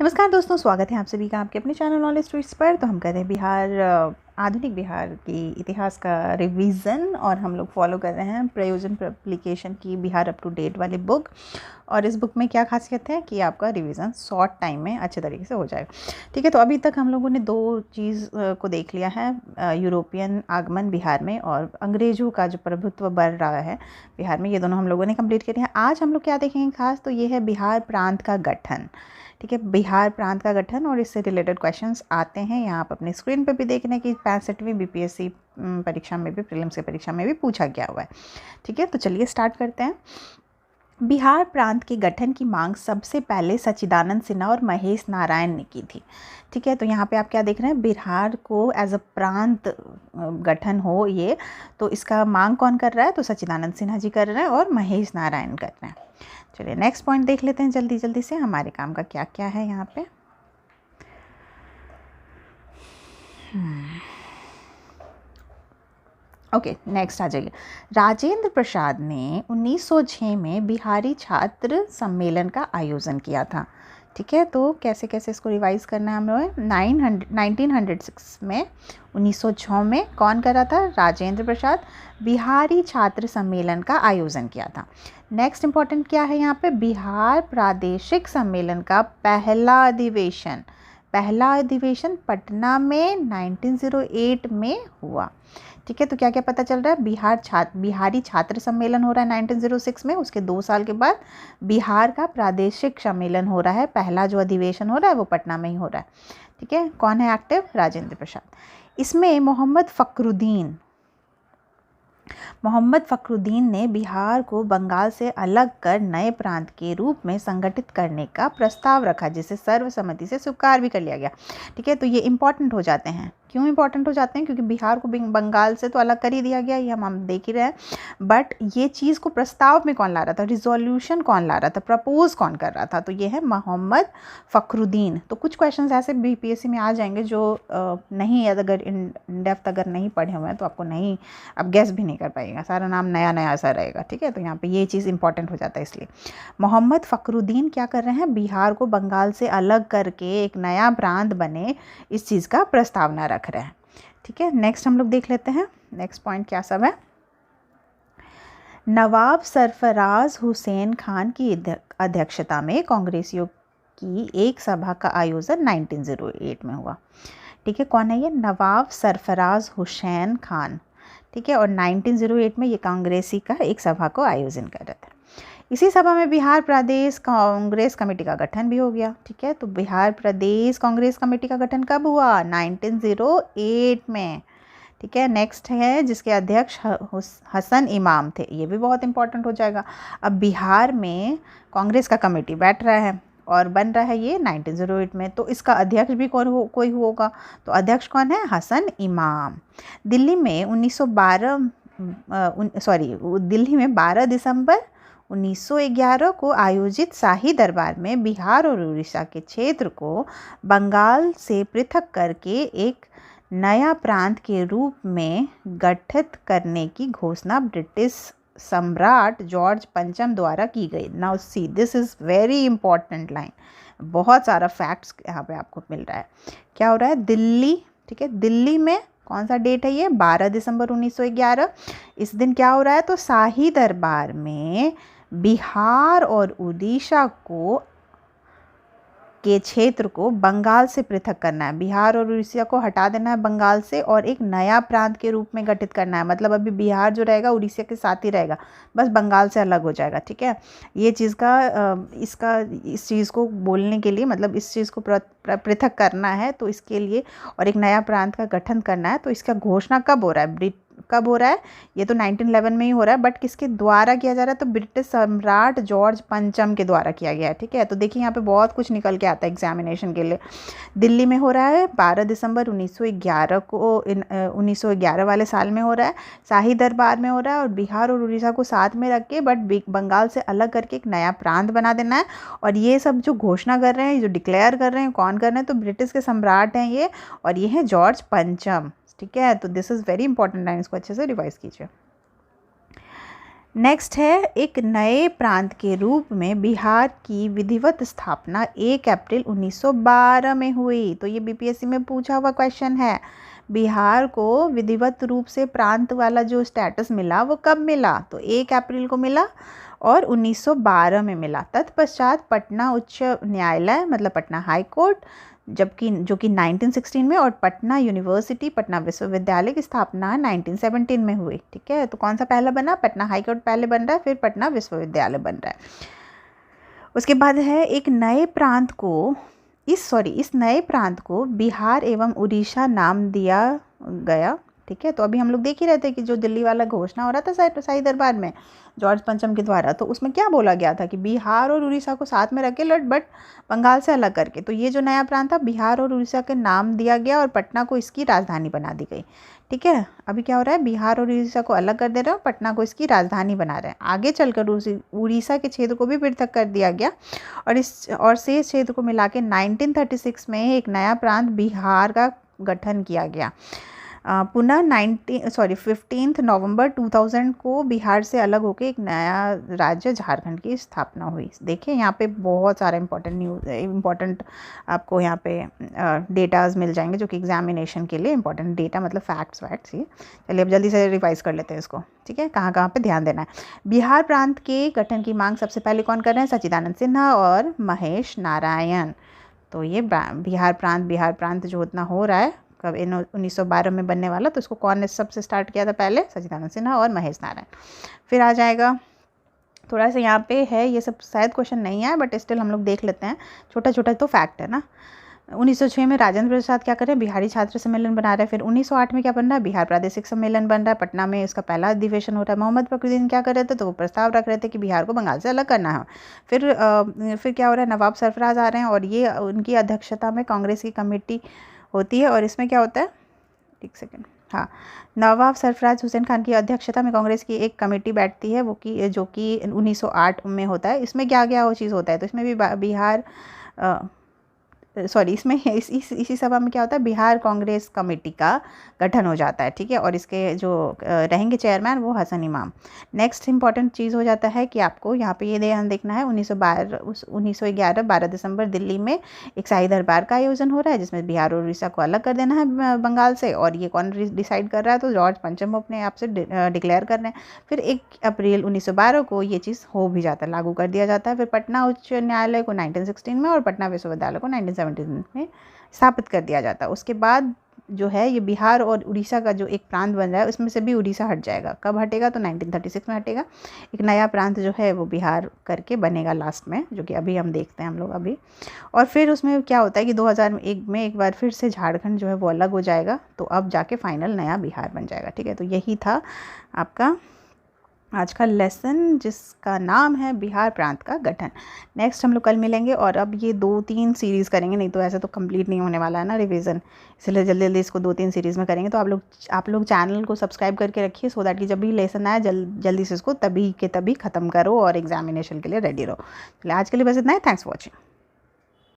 नमस्कार दोस्तों, स्वागत है आप सभी का आपके अपने चैनल नॉलेज ट्विस्ट पर। तो हम कर रहे हैं आधुनिक बिहार की इतिहास का रिवीजन और हम लोग फॉलो कर रहे हैं प्रयोजन पब्लिकेशन की बिहार अप टू डेट वाली बुक। और इस बुक में क्या खासियत है कि आपका रिवीजन शॉर्ट टाइम में अच्छे तरीके से हो जाएगा। ठीक है, तो अभी तक हम लोगों ने दो चीज़ को देख लिया है, यूरोपियन आगमन बिहार में और अंग्रेज़ों का जो प्रभुत्व बढ़ रहा है बिहार में, ये दोनों हम लोगों ने कंप्लीट किए हैं। आज हम लोग क्या देखेंगे खास, तो ये है बिहार प्रांत का गठन। ठीक है, बिहार प्रांत का गठन और इससे रिलेटेड क्वेश्चंस आते हैं। यहाँ आप अपने स्क्रीन पे भी देख रहे हैं कि 65वीं बीपीएससी परीक्षा में भी, प्रीलिम्स की परीक्षा में भी पूछा गया हुआ है। ठीक है, तो चलिए स्टार्ट करते हैं। बिहार प्रांत के गठन की मांग सबसे पहले सच्चिदानंद सिन्हा और महेश नारायण ने की थी। ठीक है, तो यहाँ पे आप क्या देख रहे हैं, बिहार को एज अ प्रांत गठन हो ये, तो इसका मांग कौन कर रहा है, तो सच्चिदानंद सिन्हा जी कर रहे हैं और महेश नारायण कर रहे हैं। चलिए नेक्स्ट पॉइंट देख लेते हैं जल्दी जल्दी से, हमारे काम का क्या क्या है यहाँ पे। ओके, नेक्स्ट आ जाइए। राजेंद्र प्रसाद ने 1906 में बिहारी छात्र सम्मेलन का आयोजन किया था। ठीक है, तो कैसे कैसे इसको रिवाइज करना है हम लोग। 1906 में 1906 में कौन कर रहा था, राजेंद्र प्रसाद, बिहारी छात्र सम्मेलन का आयोजन किया था। नेक्स्ट इंपॉर्टेंट क्या है यहाँ पे, बिहार प्रादेशिक सम्मेलन का पहला अधिवेशन पटना में 1908 में हुआ। ठीक है, तो क्या क्या पता चल रहा है, बिहारी छात्र सम्मेलन हो रहा है 1906 में, उसके 2 साल के बाद बिहार का प्रादेशिक सम्मेलन हो रहा है। पहला जो अधिवेशन हो रहा है वो पटना में ही हो रहा है। ठीक है, कौन है एक्टिव, राजेंद्र प्रसाद। इसमें मोहम्मद फ़खरुद्दीन ने बिहार को बंगाल से अलग कर नए प्रांत के रूप में संगठित करने का प्रस्ताव रखा, जिसे सर्वसम्मति से स्वीकार भी कर लिया गया। ठीक है, तो ये इंपॉर्टेंट हो जाते हैं। क्यों इंपॉर्टेंट हो जाते हैं, क्योंकि बिहार को बंगाल से तो अलग कर ही दिया गया, ये हम देख ही रहे हैं। बट ये चीज़ को प्रस्ताव में कौन ला रहा था, रिजोल्यूशन कौन ला रहा था, प्रपोज कौन कर रहा था, तो ये है मोहम्मद फ़खरुद्दीन। तो कुछ क्वेश्चंस ऐसे बीपीएससी में आ जाएंगे जो नहीं, अगर इन डेप्थ अगर नहीं पढ़े हुए हैं तो आपको नहीं, अब गैस भी नहीं कर पाएगा, सारा नाम नया नया सा रहेगा। ठीक है, तो यहाँ पे ये चीज़ इंपॉर्टेंट हो जाता है। इसलिए मोहम्मद फ़खरुद्दीन क्या कर रहे हैं, बिहार को बंगाल से अलग करके एक नया प्रांत बने, इस चीज़ का प्रस्तावना रख रहे हैं। ठीक है, नेक्स्ट हम लोग देख लेते हैं, नेक्स्ट पॉइंट क्या सब है। नवाब सरफराज हुसैन खान की अध्यक्षता में कांग्रेसियों की एक सभा का आयोजन 1908 में हुआ। ठीक है, कौन है ये, नवाब सरफराज हुसैन खान। ठीक है, और 1908 में ये कांग्रेसी का एक सभा को आयोजन कर रहे थे। इसी सभा में बिहार प्रदेश कांग्रेस कमेटी का गठन भी हो गया। ठीक है, तो बिहार प्रदेश कांग्रेस कमेटी का गठन कब हुआ, 1908 में। ठीक है, नेक्स्ट है जिसके अध्यक्ष हसन इमाम थे, ये भी बहुत इंपॉर्टेंट हो जाएगा। अब बिहार में कांग्रेस का कमेटी बैठ रहा है और बन रहा है ये 1908 में, तो इसका अध्यक्ष भी कोई होगा, तो अध्यक्ष कौन है, हसन इमाम। दिल्ली में 12 दिसंबर 1911 को आयोजित शाही दरबार में बिहार और उड़ीसा के क्षेत्र को बंगाल से पृथक करके एक नया प्रांत के रूप में गठित करने की घोषणा ब्रिटिश सम्राट जॉर्ज पंचम द्वारा की गई। Now see, this is very important line, बहुत सारा फैक्ट्स यहाँ पे आपको मिल रहा है। क्या हो रहा है, दिल्ली, ठीक है, दिल्ली में कौन सा डेट है ये, 12 दिसंबर 1911। इस दिन क्या हो रहा है, तो शाही दरबार में बिहार और उड़ीसा के क्षेत्र को बंगाल से पृथक करना है, बिहार और उड़ीसा को हटा देना है बंगाल से और एक नया प्रांत के रूप में गठित करना है। मतलब अभी बिहार जो रहेगा उड़ीसा के साथ ही रहेगा, बस बंगाल से अलग हो जाएगा। ठीक है, ये चीज़ का इस चीज़ को बोलने के लिए, मतलब इस चीज़ को पृथक करना है तो इसके लिए, और एक नया प्रांत का गठन करना है, तो इसका घोषणा कब हो रहा है, कब हो रहा है, ये तो 1911 में ही हो रहा है, बट किसके द्वारा किया जा रहा है, तो ब्रिटिश सम्राट जॉर्ज पंचम के द्वारा किया गया है। ठीक है, तो देखिए यहाँ पे बहुत कुछ निकल के आता है एग्जामिनेशन के लिए। दिल्ली में हो रहा है 12 दिसंबर 1911 को, 1911 वाले साल में हो रहा है, शाही दरबार में हो रहा है, और बिहार और उड़ीसा को साथ में रख के बट बंगाल से अलग करके एक नया प्रांत बना देना है। और ये सब जो घोषणा कर रहे हैं, जो डिक्लेयर कर रहे हैं, कौन कर रहे हैं, तो ब्रिटिश के सम्राट हैं ये, और ये हैं जॉर्ज पंचम। ठीक है, तो this is very important line, इसको अच्छे से रिवाइज कीजिए। नेक्स्ट है, एक नए प्रांत के रूप में बिहार की विधिवत स्थापना 1 अप्रैल 1912 में हुई। तो ये बीपीएससी में पूछा हुआ क्वेश्चन है। बिहार को विधिवत रूप से प्रांत वाला जो स्टेटस मिला वो कब मिला? तो 1 अप्रैल को मिला और 1912 में मिला। तत्पश्चात पटना उच्च न्यायालय मतलब पटना हाई कोर्ट जो कि 1916 में, और पटना यूनिवर्सिटी पटना विश्वविद्यालय की स्थापना 1917 में हुई। ठीक है, तो कौन सा पहला बना? पटना हाई कोर्ट पहले बन रहा है, फिर पटना विश्वविद्यालय बन रहा है। उसके बाद है, एक नए प्रांत को इस नए प्रांत को बिहार एवं उड़ीसा नाम दिया गया। ठीक है, तो अभी हम लोग देख ही रहे थे कि जो दिल्ली वाला घोषणा हो रहा था शाही दरबार में जॉर्ज पंचम के द्वारा, तो उसमें क्या बोला गया था कि बिहार और उड़ीसा को साथ में रख के बट बंगाल से अलग करके। तो ये जो नया प्रांत था बिहार और उड़ीसा के नाम दिया गया और पटना को इसकी राजधानी बना दी गई। ठीक है, अभी क्या हो रहा है, बिहार और उड़ीसा को अलग कर दे रहे हैं, पटना को इसकी राजधानी बना रहे हैं। आगे चलकर उड़ीसा के क्षेत्र को भी पृथक कर दिया गया और शेष क्षेत्र को मिला के 1936 में एक नया प्रांत बिहार का गठन किया गया। पुनः 15 नवंबर 2000 को बिहार से अलग होकर एक नया राज्य झारखंड की स्थापना हुई। देखिए यहाँ पे बहुत सारा इम्पोर्टेंट आपको यहाँ पे डेटाज मिल जाएंगे जो कि एग्जामिनेशन के लिए इम्पोर्टेंट डेटा मतलब फैक्ट्स ये। चलिए अब जल्दी से रिवाइज कर लेते हैं इसको। ठीक है, कहाँ कहाँ पे ध्यान देना है। बिहार प्रांत के गठन की मांग सबसे पहले कौन कर रहे हैं? सच्चिदानंद सिन्हा और महेश नारायण। तो ये बिहार प्रांत जो उतना हो रहा है कब 1912 में बनने वाला, तो इसको कौन ने सबसे स्टार्ट किया था? पहले सच्चिदानंद सिन्हा और महेश नारायण। फिर आ जाएगा थोड़ा सा यहाँ पे है, ये सब शायद क्वेश्चन नहीं है बट स्टिल हम लोग देख लेते हैं, छोटा छोटा तो फैक्ट है ना। 1906 में राजेंद्र प्रसाद क्या कर रहे हैं? बिहारी छात्र सम्मेलन बना रहे हैं। फिर 1908 में क्या बन रहा है? बिहार प्रादेशिक सम्मेलन बन रहा है, पटना में इसका पहला अधिवेशन हो रहा है। मोहम्मद फखरुद्दीन क्या कर रहे थे? तो वो प्रस्ताव रख रहे थे कि बिहार को बंगाल से अलग करना है। फिर क्या हो रहा है? नवाब सरफराज आ रहे हैं और ये उनकी अध्यक्षता में कांग्रेस की कमेटी होती है और इसमें क्या होता है, एक सेकेंड, हाँ, नवाब सरफराज हुसैन खान की अध्यक्षता में कांग्रेस की एक कमेटी बैठती है जो कि 1908 में होता है। इसमें क्या क्या वो चीज़ होता है? तो इसमें भी बिहार इसमें इसी सभा में क्या होता है? बिहार कांग्रेस कमेटी का गठन हो जाता है। ठीक है, और इसके जो रहेंगे चेयरमैन वो हसन इमाम। नेक्स्ट इंपॉर्टेंट चीज़ हो जाता है कि आपको यहाँ पे ये ध्यान देखना है, 1911 12 दिसंबर दिल्ली में एक शाही दरबार का आयोजन हो रहा है जिसमें बिहार और उड़ीसा को अलग कर देना है बंगाल से, और ये कौन डिसाइड कर रहा है? तो जॉर्ज पंचम अपने आप से डिक्लेयर कर रहे हैं। फिर 1 अप्रैल 1912 को ये चीज़ हो भी जाता है, लागू कर दिया जाता है। फिर पटना उच्च न्यायालय को 1916 में और पटना विश्वविद्यालय को 1917 में स्थापित कर दिया जाता है। उसके बाद जो है ये बिहार और उड़ीसा का जो एक प्रांत बन रहा है उसमें से भी उड़ीसा हट जाएगा। कब हटेगा? तो 1936 में हटेगा। एक नया प्रांत जो है वो बिहार करके बनेगा लास्ट में, जो कि अभी हम देखते हैं हम लोग अभी। और फिर उसमें क्या होता है कि 2001 में एक बार फिर से झारखंड जो है वो अलग हो जाएगा, तो अब जाके फाइनल नया बिहार बन जाएगा। ठीक है, तो यही था आपका आज का लेसन जिसका नाम है बिहार प्रांत का गठन। नेक्स्ट हम लोग कल मिलेंगे और अब ये 2-3 सीरीज़ करेंगे, नहीं तो ऐसे तो कंप्लीट नहीं होने वाला है ना रिवीजन, इसलिए जल्दी जल्दी इसको 2-3 सीरीज़ में करेंगे। तो आप लोग चैनल को सब्सक्राइब करके रखिए सो दैट कि जब भी लेसन आए जल्दी से इसको तभी के तभी ख़त्म करो और एग्जामिनेशन के लिए रेडी रहो। चलिए आज के लिए बस इतना है। Thanks for watching.